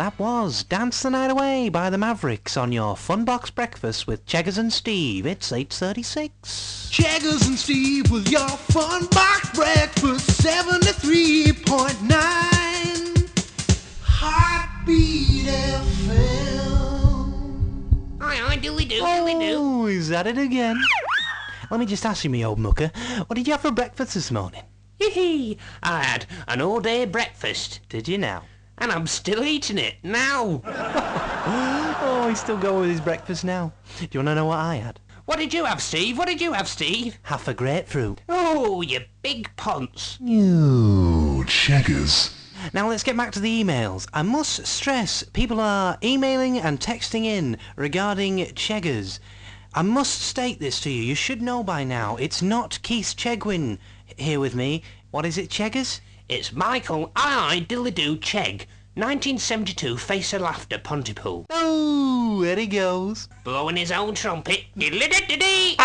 That was Dance the Night Away by the Mavericks on your Funbox breakfast with Cheggers and Steve. It's 8:36. Cheggers and Steve with your Funbox breakfast 73.9 Heartbeat FM. Aye, dilly-do. Oh, he's at it again. Let me just ask you, me old mucker, what did you have for breakfast this morning? Hee. I had an all-day breakfast, Did you now? and I'm still eating it now. Oh, he's still going with his breakfast now. Do you want to know what I had? What did you have, Steve? Half a grapefruit. Oh, you big ponce. You Cheggers. Now let's get back to the emails. I must stress, people are emailing and texting in regarding Cheggers. I must state this to you. You should know by now. It's not Keith Chegwin here with me. What is it, Cheggers? It's Michael dilly-do Chegg, 1972 Face of Laughter Pontypool, Oh, there he goes. blowing his own trumpet. Diddly-diddly-dee.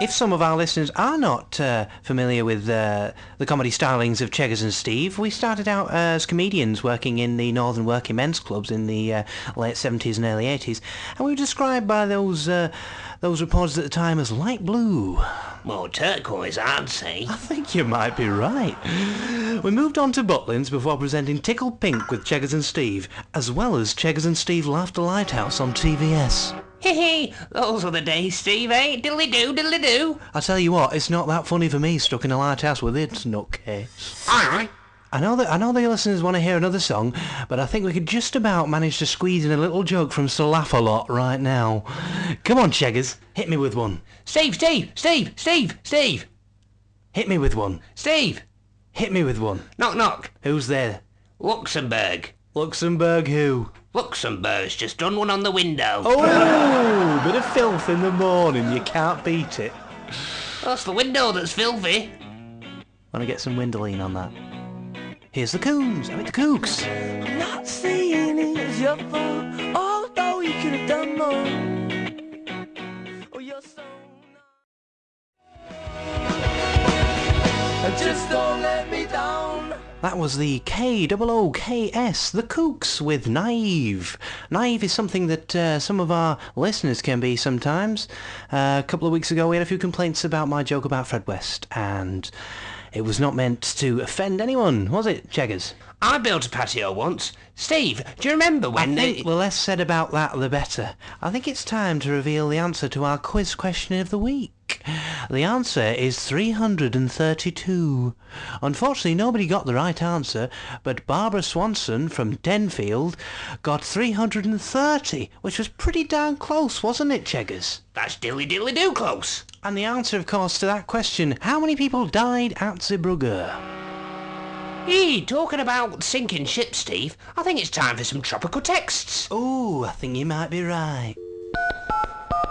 If some of our listeners are not familiar with the comedy stylings of Cheggers and Steve, we started out as comedians working in the Northern Working Men's Clubs in the late 70s and early 80s, and we were described by those reporters at the time as light blue. More turquoise, I'd say. I think you might be right. We moved on to Butlins before presenting Tickle Pink with Cheggers and Steve, as well as Cheggers and Steve Laughter Lighthouse on TVS. Hee. Those were the days, Steve, eh? Diddly-do. I tell you what, it's not that funny for me stuck in a lighthouse with it, nutcase. Aye. I know the listeners want to hear another song, but I think we could just about manage to squeeze in a little joke from Sir Laugh-A-Lot right now. Come on, Cheggers, hit me with one. Steve. Hit me with one. Steve. Hit me with one. Knock, knock. Who's there? Luxembourg. Luxembourg who? Luxembourg's just done one on the window. Oh, bit of filth in the morning, you can't beat it. That's the window that's filthy. Want to get some Windowline on that? Here's the Coons, I mean the Kooks. Not saying it's your fault, although you could have done more. Oh, you're so just don't let me down. That was the KOOKS, the Kooks with Naive. Naive is something that some of our listeners can be sometimes. A couple of weeks ago we had a few complaints about my joke about Fred West, and it was not meant to offend anyone, was it, Cheggers? I built a patio once. Steve, do you remember when I think the less said about that, the better. I think it's time to reveal the answer to our quiz question of the week. The answer is 332. Unfortunately, nobody got the right answer, but Barbara Swanson from Denfield got 330, which was pretty darn close, wasn't it, Cheggers? That's dilly-do close. And the answer, of course, to that question, how many people died at Zeebrugge? Talking about sinking ships, Steve, I think it's time for some tropical texts. Oh, I think you might be right.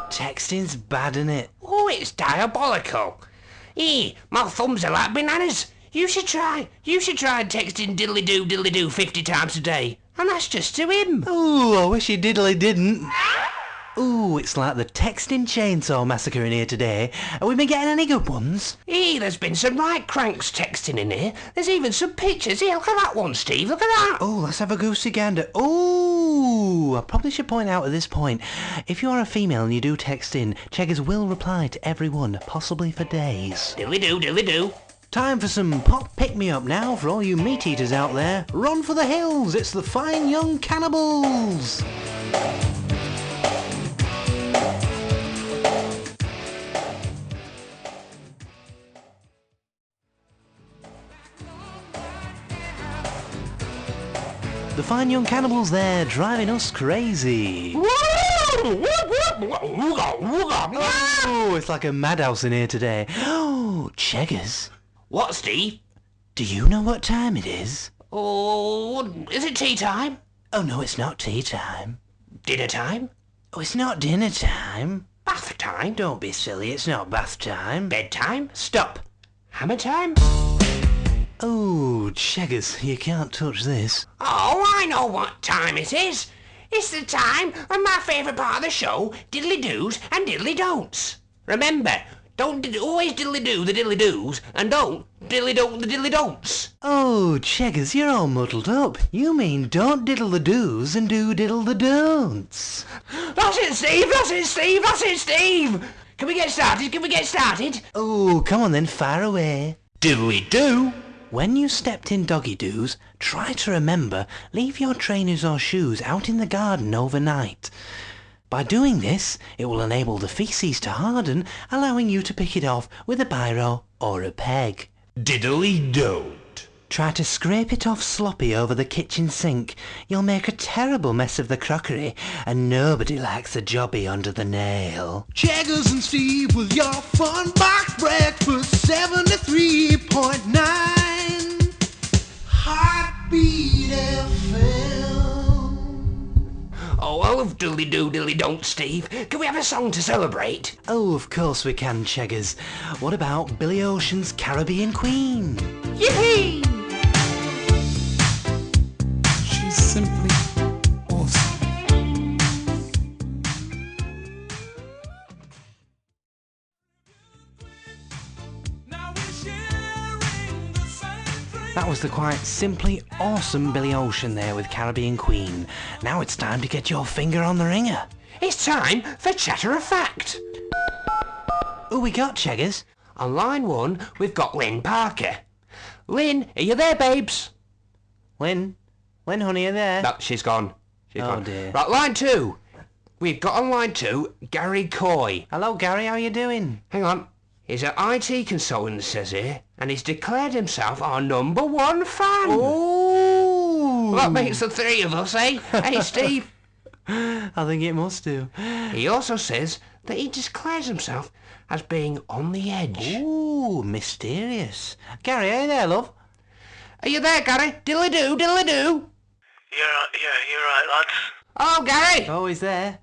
Texting's bad, isn't it? Oh, it's diabolical. My thumbs are like bananas. You should try texting diddly-do 50 times a day. And that's just to him. Ooh, I wish you diddly didn't. Ooh, it's like the texting chainsaw massacre in here today. Have we been getting any good ones? There's been some right cranks texting in here. There's even some pictures. Here, look at that one, Steve. Look at that. Oh, let's have a goosey gander. Ooh, I probably should point out at this point, if you are a female and you do text in, Cheggers will reply to everyone, possibly for days. Diddly-do. Time for some pop pick-me-up now for all you meat-eaters out there. Run for the hills, it's the Fine Young Cannibals. The Fine Young Cannibals there, driving us crazy. Oh, it's like a madhouse in here today. Oh, Cheggers. What, Steve? Do you know what time it is? Oh, is it tea time? Oh, no, it's not tea time. Dinner time? Oh, it's not dinner time. Bath time? Don't be silly, it's not bath time. Bedtime? Stop. Hammer time? Oh, Cheggers, you can't touch this. Oh, I know what time it is. It's the time of my favourite part of the show, diddly-doos and diddly-don'ts. Remember, always diddly-do the diddly-doos, and don't diddly-don't the diddly-don'ts. Oh, Cheggers, you're all muddled up. You mean don't diddle the do's and do diddle the don'ts. That's it, Steve! That's it, Steve! That's it, Steve! Can we get started? Oh, come on then, fire away. Diddly-do! When you stepped in doggy doos, try to remember, leave your trainers or shoes out in the garden overnight. By doing this, it will enable the feces to harden, allowing you to pick it off with a biro or a peg. Diddly-don't. Try to scrape it off sloppy over the kitchen sink. You'll make a terrible mess of the crockery, and nobody likes a jobby under the nail. Cheggers and Steve with your Funbox breakfast 73.9 Heartbeat FM. Oh, I love diddly-do, diddly-don't, Steve. Can we have a song to celebrate? Oh, of course we can, Cheggers. What about Billy Ocean's Caribbean Queen? Yippee! She's simply awesome. That was the quite simply awesome Billy Ocean there with Caribbean Queen. Now it's time to get your finger on the ringer. It's time for Chatter of Fact. Who we got, Cheggers? On line 1, we've got Lynn Parker. Lynn, are you there, babes? Lynn, honey, are you there? No, she's gone. She's Oh, gone. dear. Right, line 2. We've got on line 2, Gary Coy. Hello, Gary, how you doing? Hang on. He's an IT consultant, it says here, and he's declared himself our #1 fan. Oh! Well, that makes the 3 of us, eh? Hey, Steve. I think it must do. He also says that he declares himself as being on the edge. Ooh, mysterious. Gary, are you there, love? Are you there, Gary? Diddly-do, diddly-do. You're right, lads. Oh, Gary. Oh, he's there.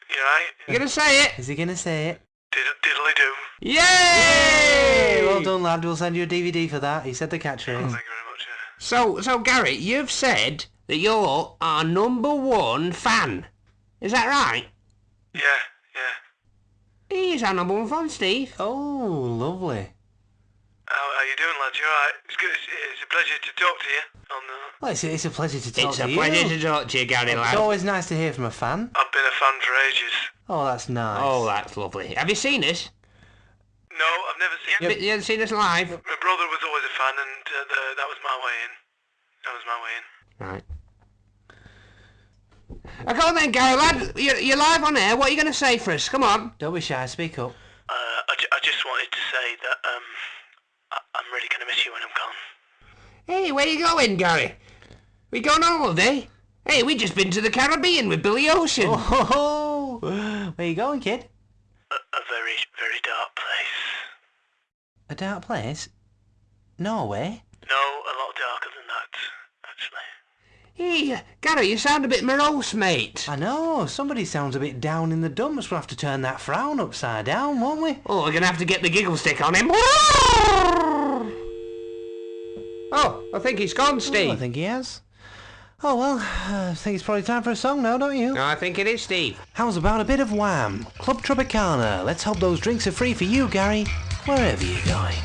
You're right. You gonna say it? Is he gonna say it? Diddly-do. Yay! Hey, well done, lad. We'll send you a DVD for that. He said the catchphrase. Thank you very much. So Gary, you've said that you're our #1 fan. Is that right? Yeah. He's our #1 fan, Steve. Oh, lovely. How you doing, lads? You alright? It's good. It's a pleasure to talk to you. Well, it's a pleasure to talk It's to a you. pleasure to talk to you, Gary, It's lad. always nice to hear from a fan. I've been a fan for ages. Oh, that's nice. Oh, that's lovely. Have you seen us? No, I've never seen. You haven't seen us live? My brother was always a fan, and that was my way in. Right. Come on then, Gary, lad. You're live on air. What are you going to say for us? Come on. Don't be shy. Speak up. I just wanted to say that I'm really gonna miss you when I'm gone. Hey, where you going, Gary? We going on holiday? Hey, we just been to the Caribbean with Billy Ocean. Oh, where you going, kid? A very, very dark place. A dark place? Norway? No, a lot darker than that, actually. Hey, Gary, you sound a bit morose, mate. I know. Somebody sounds a bit down in the dumps. We'll have to turn that frown upside down, won't we? Oh, we're going to have to get the giggle stick on him. Oh, I think he's gone, Steve. I think he has. Oh, well, I think it's probably time for a song now, don't you? No, I think it is, Steve. How's about a bit of Wham? Club Tropicana. Let's hope those drinks are free for you, Gary, wherever you're going.